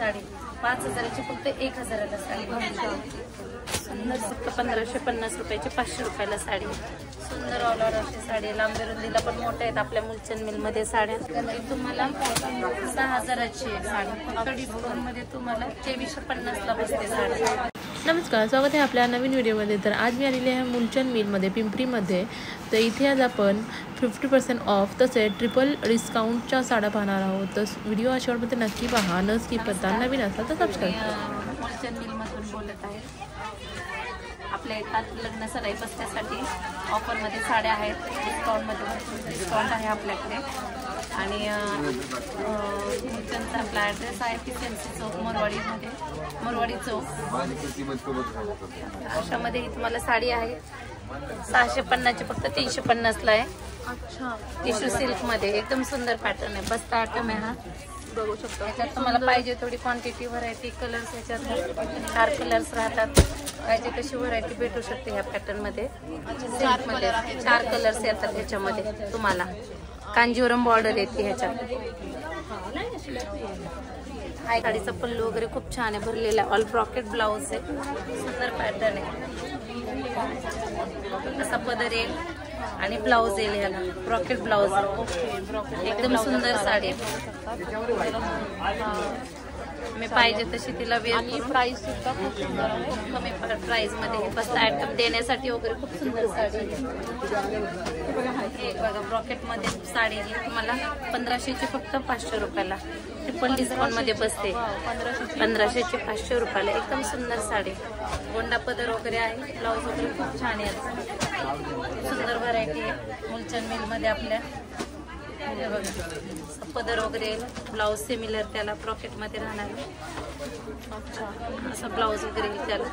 साडी 5000ची फक्त 1000ला साडी. सुंदर फक्त 1550 रुपयाची 500 रुपयाला साडी. सुंदर ऑल ओव्हर अशी साडी लांबी रुंदीला पण मोठ्या आहेत आपल्या मुलचंद मिल मध्ये साड्या. तुम्हाला 6000ची साडी फक्त डिस्काउंट मध्ये तुम्हाला 2350ला बसते साडी. नमस्कार, स्वागत आहे आपल्या नवीन व्हिडिओमध्ये. तर आज मी आलेली आहे मुलचंद मिलमध्ये पिंपरीमध्ये. तर इथे आज आपण 50% ऑफ तसेच ट्रिपल डिस्काउंटच्या साड्या पाहणार आहोत. तर व्हिडिओ शेवटपर्यंत नक्की पहा, न स्किप करता. नवीन असाल तर सबस्क्राईब करा. मुलचंद मिलमधून बोलत आहे. आपल्या येतात लग्न सराई बसण्यासाठी ऑफरमध्ये साड्या आहेत. डिस्काउंटमध्ये डिस्काउंट आहे आपल्याकडे. आणि मुलचंदचा आपला ॲड्रेस आहे PCMC चौक मोरवाडी चौक. अशामध्ये तुम्हाला साडी आहे 650ची फक्त 350ला आहे. अच्छा, टिश्यू सिल्कमध्ये एकदम सुंदर पॅटर्न आहे. बस्ता आयटम आहे हा, बघू शकतो. याच्यात तुम्हाला पाहिजे थोडी क्वांटिटी व्हरायटी कलर्स याच्यात 4 कलर्स राहतात. पाहिजे तशी व्हरायटी भेटू शकते ह्या पॅटर्न मध्ये. सिल्कमध्ये 4 कलर्स येतात ह्याच्यामध्ये. तुम्हाला कांजीवरम बॉर्डर येते ह्याच्यात. हाय साडीचा पल्लू वगैरे खूप छान आहे, भरलेला ऑल ब्रॉकेट ब्लाउज आहे. सुंदर पॅटर्न आहे. असा पदर येईल आणि ब्लाउज येईल ह्याला ब्रॉकेट ब्लाउज. एकदम सुंदर साडी. मी पाहिजे तशी तिला वेअर. प्राइस सुद्धा खूप सुंदर आहे, कमी प्राइस मध्ये. बस आयटम देण्यासाठी वगैरे खूप सुंदर साडी. एक बघा ब्रॉकेट मध्ये साडी आहे तुम्हाला 1500ची फक्त 500 रुपयाला. ट्रिपल डिस्काउंट मध्ये बसते. 1500ची 500 रुपयाला. एकदम सुंदर साडी. गोंडा पदर वगैरे आहे. ब्लाउज वगैरे खूप छान आहे. सुंदर व्हरायटी आहे मुलचंद मिल मध्ये आपल्या. पदर वगैरे ब्लाउज सिमिलर त्याला ब्रॉकेट मध्ये राहणार. असं ब्लाउज वगैरे त्याला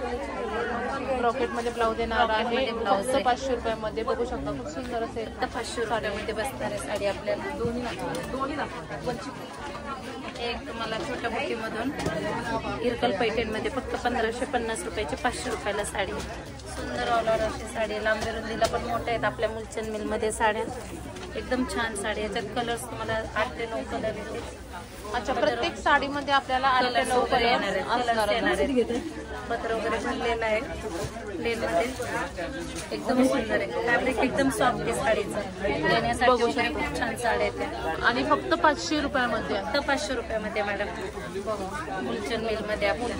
ब्रॉकेट मध्ये ब्लाउज येणार आहे. ब्लाउज 500 रुपयामध्ये बघू शकता. खूप सुंदर असेल. फक्त 500 रुपयामध्ये बसणार आहे साडी आपल्याला. एक तुम्हाला छोट्या बुटीमधून इरकल पैठणमध्ये फक्त 1550 रुपयाची 500 रुपयाला साडी. सुंदर ऑल ओव्हर अशी साडी लांबी रुंदीला पण मोठ्या आहेत आपल्या मुलचंद मिल मध्ये साड्या. एकदम छान साडी. याच्यात कलर्स तुम्हाला 8 ते 9 कलर येते. अच्छा, प्रत्येक साडीमध्ये आपल्याला 8 ते 9 कलर येणार आहेत. पत्र वगैरे भरलेलं आहे प्लेन मध्ये. एकदम सुंदर आहे. फॅब्रिक एकदम सॉफ्ट आहे साडीचं. देण्यासाठी वगैरे खूप छान साड्या आहेत. आणि फक्त 500 रुपयामध्ये. फक्त 500 रुपयामध्ये मॅडम. मुलचंद मिल मध्ये आपल्या.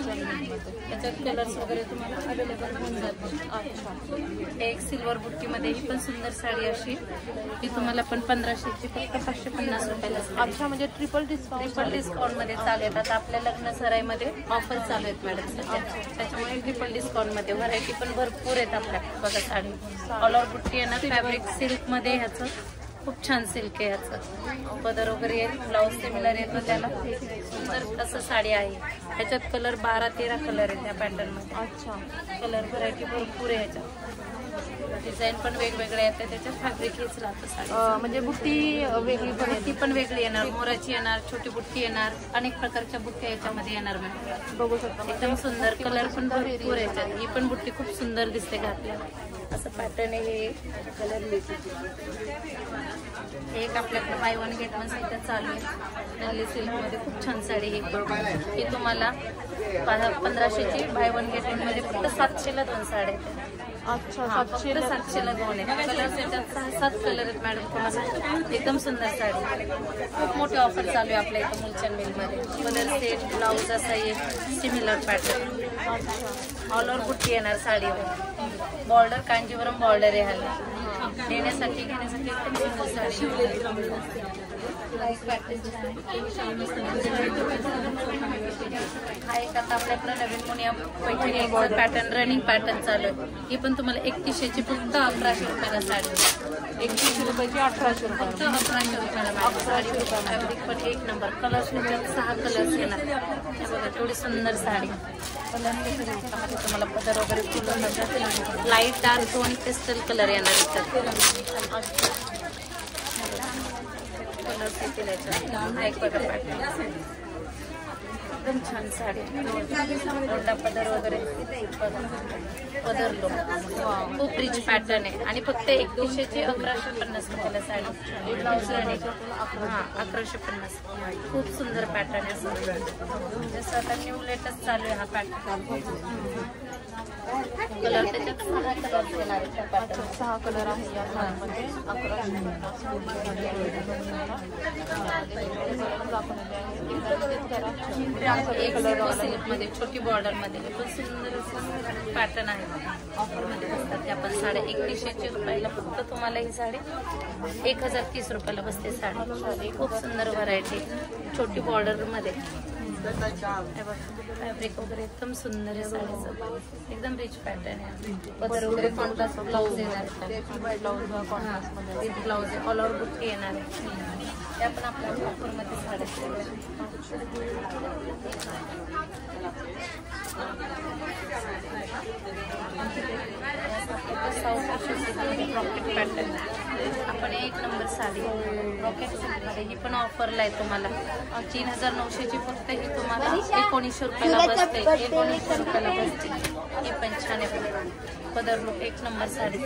याच्यात कलर्स वगैरे तुम्हाला अवेलेबल होऊन जातात. अच्छा, एक सिल्वर बुट्टीमध्ये ही पण सुंदर साडी अशी. ही तुम्हाला पण 1500ची फक्त 550 रुपयाला. अच्छा, म्हणजे ट्रिपल डिस्काउंट मध्ये चालू आहेत. आता आपल्या लग्न सराईमध्ये ऑफर चालू आहेत मॅडम सध्या. त्याच्यामुळे ट्रिपल डिस्काउंट मध्ये व्हरायटी पण भरपूर आहेत आपल्या. बघा साडी ऑल ओव्हर बुट्टी येणार. फॅब्रिक सिल्क मध्ये ह्याचं खूप छान सिल्क आहे ह्याचं. पदर वगैरे येईल. ब्लाउज सिमिलर येतो त्याला. सुंदर असं साडी आहे. ह्याच्यात कलर 12-13 कलर आहेत त्या पॅटर्न मध्ये. अच्छा, कलर व्हरायटी भरपूर आहे ह्याच्यात. डिझाईन पण वेगवेगळे येते. त्याच्यात फॅब्रिक हेच राहतं साडी. म्हणजे बुट्टी वेगळी पण बुट्टी पण वेगळी येणार. मोराची येणार, छोटी बुट्टी येणार. अनेक प्रकारच्या बुट्ट्या याच्यामध्ये येणार मॅडम. बघू शकता. एकदम सुंदर कलर पण भरपूर याच्यात. ही पण बुट्टी खूप सुंदर दिसते घातल्याला. असं पॅटर्न आहे. हे कलर एक आपल्याकडे बाय 1 गेट 1 सध्या चालू आहे. नल्ली सिल्क मध्ये खूप छान साडी. ही तुम्हाला 1500ची बाय 1 गेट 1 मध्ये फक्त 700ला 2 साड्या आहेत. अच्छा, 700ला 2 आहे. कलर्स याच्यात 6-7 कलर आहेत मॅडम तुम्हाला. एकदम सुंदर साडी. खूप मोठी ऑफर चालू आहे आपल्या इथं मुलचंद मिल मध्ये. कलर सेट ब्लाउज असा एक सिमिलर पॅटर्न. ऑल ओव्हर बुट्टी येणार साडीवर. बॉर्डर कांजीवरम बॉर्डर आहे ह्याला. घेण्यासाठी एकदम सुंदर साडी. हा एक आता आपल्याकडे नवीन मुनिया पैठणी पॅटर्न रनिंग पॅटर्न चालू आहे. ही पण तुम्हाला 3100ची फक्त 1100 रुपयाला साडी. 3100 रुपयाची 1800 रुपये. फक्त 1100 रुपयाला साडी. फॅब्रिक पण एक नंबर. कलर्स 6 कलर्स येणार. हे बघा थोडी सुंदर साडी. कलर तुम्हाला पदर वगैरे फुलं लाईट डार्क 2 पेस्टल कलर येणार याच्यात. कलर्स येतील याच्यात. एक बघा पॅटर्न. एकदम छान साडी, मोठा पदर वगैरे, पदर लो खूप रिच पॅटर्न आहे आणि फक्त 3150 1150 रुपयाला साडी. Blouse running 1150. खूप सुंदर पॅटर्न आहे. जसं आता न्यू लेटेस्ट चालू आहे हा पॅटर्न. कलर त्याच्यात 6 कलर येणार आहे. 6 कलर आहे या साडीमध्ये. 1150 सिल्क मध्ये छोटी बॉर्डर मध्ये पण सुंदर पॅटर्न आहे. ऑफर मध्ये बसतात त्या पण साड्या 3100 रुपयाला. फक्त तुम्हाला ही साडी 1030 रुपयाला बसते साडी. खूप सुंदर व्हरायटी छोटी बॉर्डर मध्ये. फॅब्रिक वगैरे एकदम सुंदर आहे साडीचं. एकदम रिच पॅटर्न आहे. पदर वगैरे कॉन्ट्रास्ट ब्लाऊज येणार आहे. ब्लाऊज आहे. ऑल ओव्हर बुट्टी येणार आहे. त्या पण आपल्या ऑफरमध्ये साड्या. रॉकेट पॅटर्न आपण 1 नंबर साडी रॉकेट सिल्कमध्ये. ही पण ऑफरला आहे तुम्हाला. 3900ची फक्त ही तुम्हाला 1900 रुपयाला बसते. 1900 रुपयाला बसते. ही पण छान आहे. पदर लुक 1 नंबर साडी.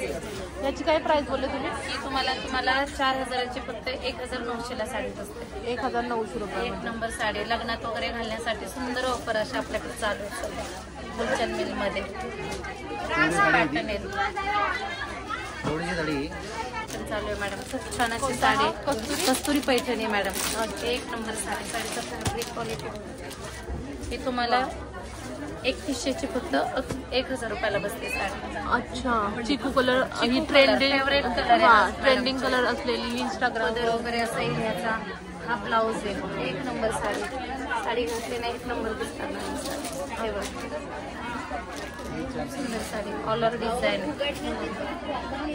याची काय प्राइस बोलले तुम्ही? ही तुम्हाला 4000ची फक्त 1900ला साडी बसते. 1900 रुपये. 1 नंबर साडी लग्नात वगैरे घालण्यासाठी सुंदर ऑफर अशा आपल्याकडे चालू आहे मुलचंद मिल मध्ये. पॅटर्न आहे चालू आहे मॅडम. खूप छान अशी साडी कस्तुरी पैठणी मॅडम. 1 नंबर साडी. साडीचा फॅब्रिक क्वालिटी ही तुम्हाला 3100ची फक्त 1000 रुपयाला बसते साडी. अच्छा. चिकू कलर ही trending favourite colour. Trending colour असलेली इंस्टाग्राम वगैरे असं येईल याचा. हा ब्लाऊज आहे. 1 नंबर साडी. साडी घातली नाही 1 नंबर दिसतात. हे बघ सुंदर sari. All over design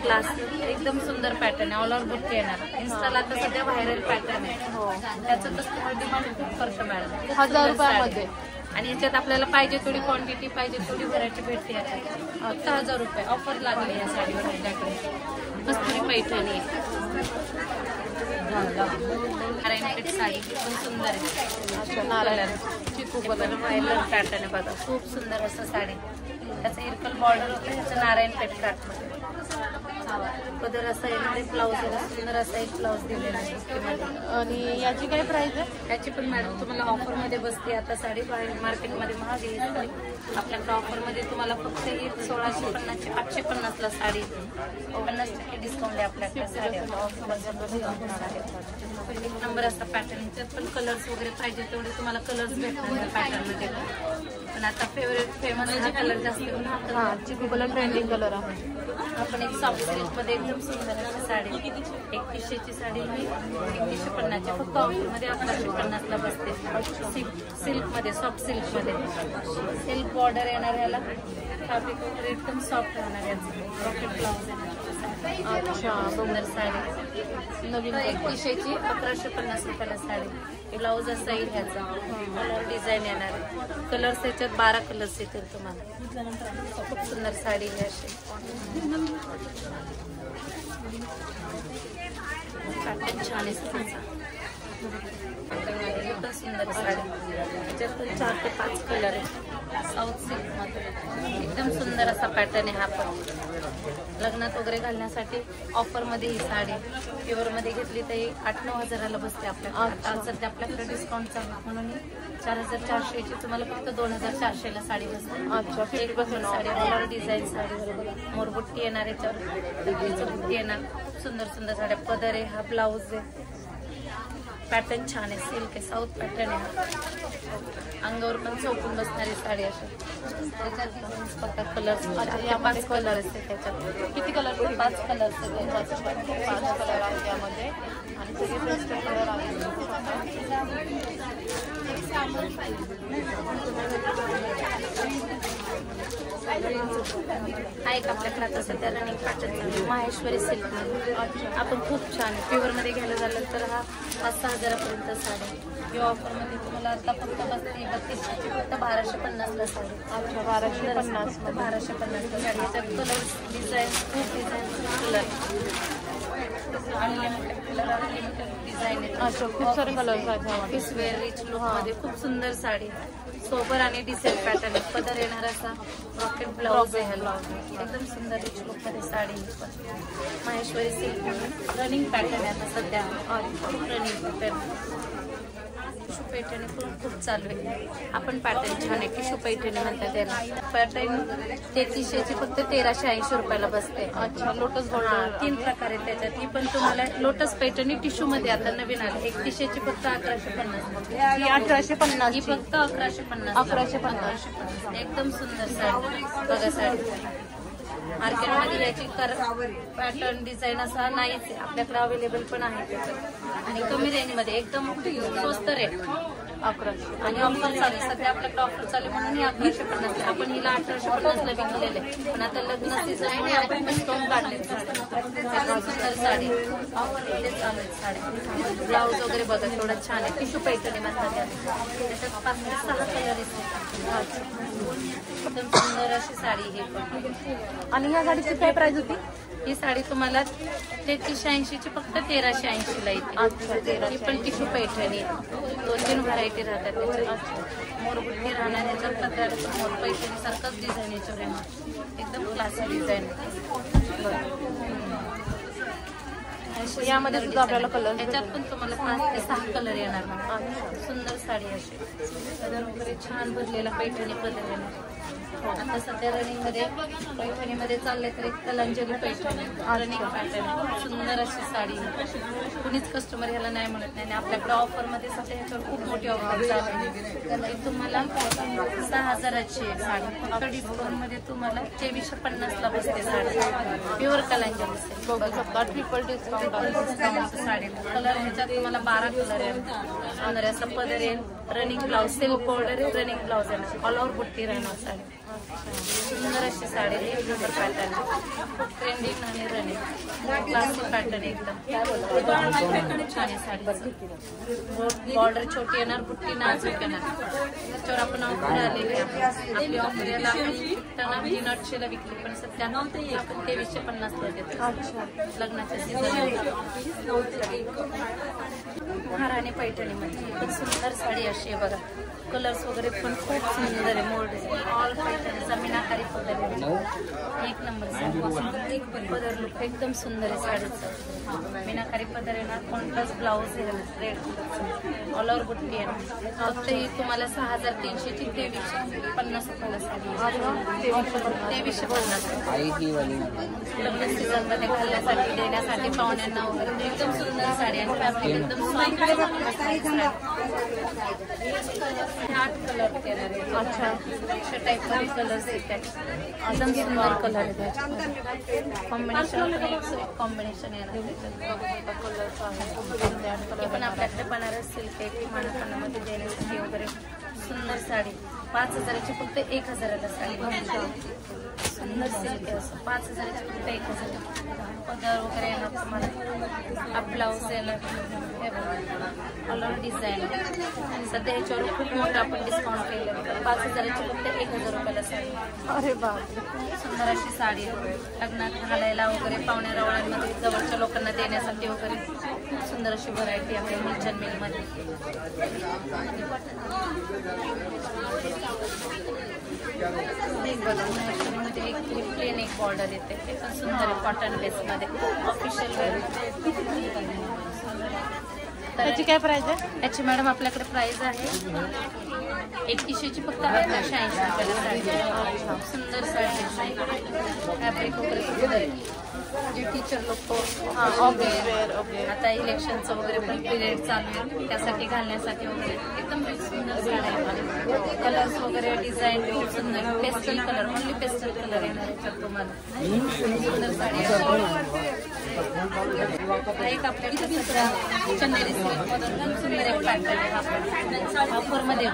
class एकदम सुंदर पॅटर्न आहे. ऑल ओव्हर बुट्टी येणार. इन्स्टाला आता सध्या व्हायरल पॅटर्न आहे. हो त्याचं कस्टमर डिमांड खूप करतो मॅडम. 1000 रुपयामध्ये. आणि याच्यात आपल्याला पाहिजे थोडी क्वांटिटी पाहिजे थोडी व्हरायटी भेटते याच्यात. फक्त 1000 रुपये ऑफर लागली या साडीवर आपल्याकडे. कस्तुरी पैठणी नारायणपेठ साडी पण सुंदर आहे. नारायण चिकू कलर व्हायरल पॅटर्न आहे बघा. खूप सुंदर असं साडी. त्याचं इरकल बॉर्डर होतं. ह्याचं नारायणपेठ काठमध्ये. पदर असा येणार. ब्लाऊज सुंदर असा एक ब्लाऊज दिलेला आहे. आणि याची काय प्राइस आहे? याची पण मॅडम तुम्हाला ऑफरमध्ये बसते. आता साडी बाहेर मार्केटमध्ये महाग आहे. आपल्याकडे ऑफरमध्ये तुम्हाला फक्त ही 1650ची 850ला साडी. 50% डिस्काउंट आहे आपल्याकडे साडी. 1 नंबर असा पॅटर्न. याच्यात पण कलर्स वगैरे पाहिजे तेवढे तुम्हाला कलर्स भेटणार या पॅटर्नमध्ये. पण आता फेमस हा कलर जास्त चिकू कलर ट्रेंडिंग कलर आहे. आपण एक सॉफ्ट सिल्क मध्ये एकदम सुंदर अशी साडी 3100ची साडी ही 3150ची फक्त ऑफरमध्ये 1150ला बसते. सिल्क मध्ये सॉफ्ट सिल्क मध्ये सिल्क बॉर्डर येणार. याला फॅब्रिक वगैरे एकदम सॉफ्ट राहणार. याचं रॉकेट ब्लाऊज येणार. अच्छा. सुंदर साडी नवीन 3100ची 1150 रुपयाला साडी. ब्लाऊज असा येईल ह्याचा. कलर डिझाईन येणार आहे. कलर्स याच्यात 12 कलर्स येतील तुम्हाला. खूप सुंदर साडी ही अशी. पॅटर्न छान आहे त्याचा. एकदम सुंदर साडी. त्याच्यात 4 ते 5 कलर आहे. साऊथ सिल्क मध्ये एकदम सुंदर असा पॅटर्न आहे. हा पण लग्नात वगैरे घालण्यासाठी ऑफर मध्ये ही साडी प्युअर मध्ये घेतली तर 8-9 हजाराला बसते आपल्याकडे. आज सध्या आपल्याकडे डिस्काउंट चालू म्हणून 4400ची तुम्हाला फक्त 2400ला साडी बसते. अच्छा. 50% साडी. All design sari. मोरबुट्टी येणार. याच्यावर बुट्टी येणार. सुंदर सुंदर साड्या. पदर आहे. हा ब्लाऊज आहे. पॅटर्न छान आहे. सिल्क आहे. साऊथ पॅटर्न आहे. अंगावर पण चौकून बसणारी साडी अशी. त्याच्यात बघा कलर्स. 5 कलर असते त्याच्यात. किती कलर? 5 कलर सगळे. 5 कलर आहे त्यामध्ये. आणि सगळे बेस्ट कलर आहे. हा एक आपल्याकडे आता सध्या रनिंग पॅटर्न माहेश्वरी सिल्क मध्ये. आपण खूप छान प्युअर मध्ये घ्यायला झालं तर हा 5-6 हजारापर्यंत साडी. या ऑफर मध्ये तुम्हाला आता फक्त बसते 3200ची फक्त 1250ला साडी. अच्छा. 1250. 1250ला साडी. याच्यात कलर डिझाईन खूप design colour unlimited colour, unlimited design आहेत. अच्छा, खूप सारे कलर्स आहेत ह्यामध्ये. ऑफिस वेअर रिच लुक मध्ये खूप सुंदर साडी, सोबर आणि डिसेंट पॅटर्न आहे. पदर येणार असा रॉकेट ब्लाउज आहे ह्याला, एकदम सुंदर रिच लुक मध्ये साडी. माहेश्वरी सिल्क म्हणून रनिंग पॅटर्न आहे आता सध्या, खूप रनिंग पॅटर्न. टिशू पैठणी पण खूप चालू आहे. आपण पॅटर्न छान आहे, टिशू पैठणी म्हणतात त्याला. पॅटर्न 3300ची फक्त 1380 रुपयाला बसते. अच्छा, लोटस बॉर्डर 3 प्रकार आहेत त्याच्यात. ही पण तुम्हाला लोटस पैठणी टिशू मध्ये आता नवीन आली. 3100ची फक्त 1150. ही 1850. ही फक्त 1150. 1150. एकदम सुंदर साडी बघा. साडी मार्केटमध्ये याची पॅटर्न डिझाईन असा नाहीच आहे, आपल्याकडे अवेलेबल पण आहे आणि कमी रेंजमध्ये एकदम स्वस्त रेट 1100. आणि ऑफर चालू. सध्या आपल्याकडे ऑफर चालू म्हणून ही 1150. आपण हिला 1850ला विकलेले, पण आता लग्न सीझन आपण डिस्काउंट काढले. सुंदर साडी ऑफरमध्ये चालू आहे. साडी ब्लाऊज वगैरे बघा थोडं छान आहे. टिशू पैठणी म्हणतात त्याच्यात 5 ते 6 कलर आहेत. एकदम सुंदर अशी साडी ही पण. आणि ह्या साडीची काय प्राइस होती? ही साडी तुम्हाला 3380ची फक्त 1380ला येते. ही पण टिशू पैठणी 2-3 व्हरायटी राहतात त्याच्यात. मोरबुट्टी राहणार याच्यात पदर मोर पैठणी सारखंच डिझाईन याच्यावर येणार, एकदम क्लासिक डिझाईन. यामध्ये सुद्धा आपल्याला कलर, याच्यात पण तुम्हाला 5 ते 6 कलर येणार. सुंदर साडी अशी पदर वगैरे छान भरलेला पैठणी पदर येणार. आता सध्या रनिंग मध्ये पैठणीमध्ये चालले तर एक कलांजली पैठणी रनिंग पॅटर्न, खूप सुंदर अशी साडी. कुणीच कस्टमर ह्याला नाही म्हणत नाही. आपल्याकडे ऑफर मध्ये सध्या ह्याच्यावर खूप मोठी ऑफर चालू आहे. तुम्हाला 6000ची साडी फक्त डिस्काउंट मध्ये तुम्हाला 2350ला बसते साडी. प्युअर कलांजली बघू शकता, ट्रिपल डिस्काउंट साडी. कलर ह्याच्यात तुम्हाला 12 कलर येईल. सुंदर असा पदर येईल, रनिंग ब्लाउज सिल्क बॉर्डर आहे, रनिंग ब्लाउज आहे, ऑल ओव्हर बुट्टी राहणार साडी. सुंदर अशी साडी, एक नंबर पॅटर्न, खूप ट्रेंडिंग आणि रनिंग क्लासिक पॅटर्न एकदम छान आहे साडी. बॉर्डर छोटी येणार, बुट्टी नाजूक येणार. त्याच्यावर आपण ऑफर आलेली आहे. आपली ऑफर याला आपण विकताना 300ला विकली, पण सध्या आपण 2350ला देतो लग्नाच्या सीझन. हाराने पैठणीमध्ये पण सुंदर साडी अशी आहे बघा. कलर्स वगैरे पण खूप सुंदर आहे. मोल्ड ऑल पैठणीचा मीनाकारी पदर आहे, एक नंबर साडी. पदर लुक एकदम सुंदर आहे साडीचं. मीनाकारी पदर येणार, कॉन्ट्रास्ट ब्लाऊज येणार रेड, ऑल ओव्हर बुट्टी येणार. फक्त ही तुम्हाला 6300ची 2350 रुपयाला साडी. 2350 लग्न सीझन मध्ये घालण्यासाठी देण्यासाठी पाहुण्यांना वगैरे एकदम सुंदर साडी आणि फॅब्रिक एकदम 8 कलर येणार आहे. अच्छा, अशा टाईप मध्ये कलर्स येतात. एकदम सुंदर कलर आहे. कॉम्बिनेशन येणार कलर्स आहे. पण आपल्याकडे बनारस सिल्क आहे, मानखानामध्ये देण्यासाठी वगैरे सुंदर साडी. 5000ची फक्त 1000ला साडी. सुंदर सिल्क आहे असं 5000ची फक्त 1000. पदर वगैरे येणार तुम्हाला. हा ब्लाऊज येणार, ऑल ओव्हर डिझाईन. सध्या ह्याच्यावर खूप मोठं आपण डिस्काउंट केलं. 5000ची फक्त 1000 रुपयाला साडी. अरे बाप, सुंदर अशी साडी आहे. लग्नात घालायला वगैरे, पाहुण्या रावळ्यांमध्ये जवळच्या लोकांना देण्यासाठी वगैरे खूप सुंदर अशी व्हरायटी आपल्या मुलचंद मिलमध्ये. मध्ये एक प्लेन एक बॉर्डर येते, ते पण सुंदर आहे कॉटन बेस मध्ये. Official wear. त्याची काय प्राइस आहे? याची मॅडम आपल्याकडे प्राइस आहे 3100ची फक्त 1880 रुपयाला साडी. सुंदर साडी, फॅब्रिक वगैरे सुंदर आहे. जे टीचर लोक आता इलेक्शनचं वगैरे पण पिरियड चालू आहे, त्यासाठी घालण्यासाठी वगैरे एकदम सुंदर साड्या आहे. कलर्स वगैरे डिझाईन खूप सुंदर. Pastel colour, only pastel colour येणार तुम्हाला. सुंदर साडी एक आपल्याकडे सध्या चंदेरी सिल्क मधून खूप सुंदर एक पॅटर्न आहे. ऑफर मध्ये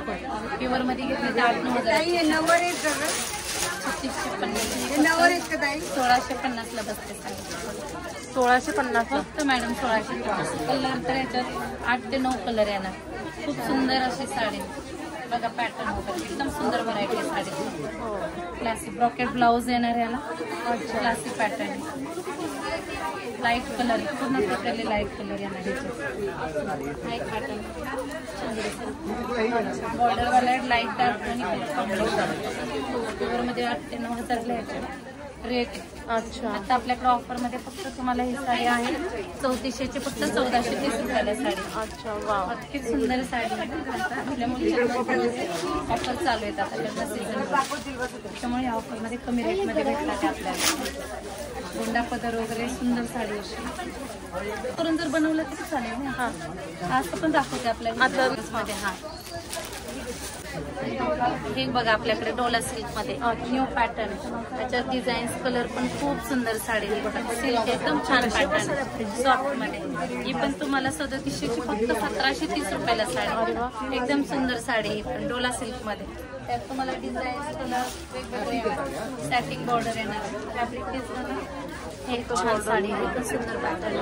प्युअर मध्ये घेतले तर 8-9 1650ला बसते साडी. 1650 फक्त मॅडम 1650. कलर तर याच्यात 8 ते 9 कलर येणार. खूप सुंदर अशी साडी. बघा पॅटर्न वगैरे एकदम सुंदर व्हरायटी आहे साडी. क्लासिक ब्रॉकेट ब्लाऊज येणार याला. क्लासिक पॅटर्न, लाईट कलर पूर्ण टोटली लाईट कलर येणार लाईट पॅटर्न. बॉर्डरवाला लाईट डार्क आणि मध्ये 8 ते 9,000 रेट. अच्छा, आता आपल्याकडे ऑफर मध्ये फक्त तुम्हाला ही साडी आहे 3400ची, फक्त 1430 रुपयाला साडी. अच्छा वा, इतकी सुंदर साडी. आपल्या मुलींमध्ये ऑफर चालू आहेत आता लग्न सीझन, त्याच्यामुळे या ऑफर मध्ये कमी रेट मध्ये भेटतात आपल्याला. गोंडा पदर वगैरे सुंदर साडी अशी करून जर बनवलं तरी चालेल. हा, असं पण दाखवते आपल्याला मध्ये. हा, हे बघा आपल्याकडे डोला सिल्क मध्ये न्यू पॅटर्न. त्याच्यात डिझाईन्स कलर पण खूप सुंदर साडी. सिल्क एकदम छान पॅटर्न सॉफ्ट मध्ये. ही पण तुम्हाला 3700ची, फक्त 1730 रुपयाला साडी. एकदम सुंदर साडी पण डोला सिल्क मध्ये. त्यात तुम्हाला डिझाईन्स कलर वेगवेगळे, सॅटिंग बॉर्डर येणार. फॅब्रिक हे छान साडी आहे, सुंदर पॅटर्न.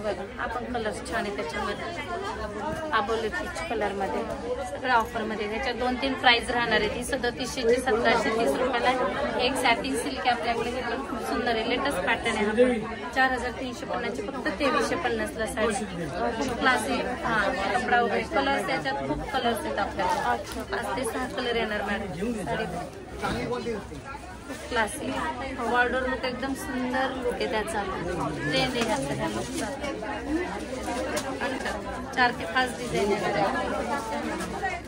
बघा हा पण कलर छान आहे त्याच्यामध्ये, आबोली पीच कलर मध्ये. सगळ्या ऑफर मध्ये. त्याच्यात 2-3 प्राइस राहणार आहे. ती 3700ची, 1730 रुपयाला. एक सॅटिन सिल्क आहे आपल्याकडे, हे पण खूप सुंदर आहे. लेटेस्ट पॅटर्न आहे. हा 4350ची, फक्त 2350ला साडी. खूप क्लासिक. हा, कपडा वगैरे कलर्स त्याच्यात खूप कलर्स आहेत आपल्याला. 5 ते 6 कलर येणार मॅडम साडी. खूप क्लासिक बॉर्डर लुक, एकदम सुंदर लुक आहे त्याचा. ट्रेंड आहे ह्या सगळ्या लुकचा. 4 ते 5 डिझाईन आहे.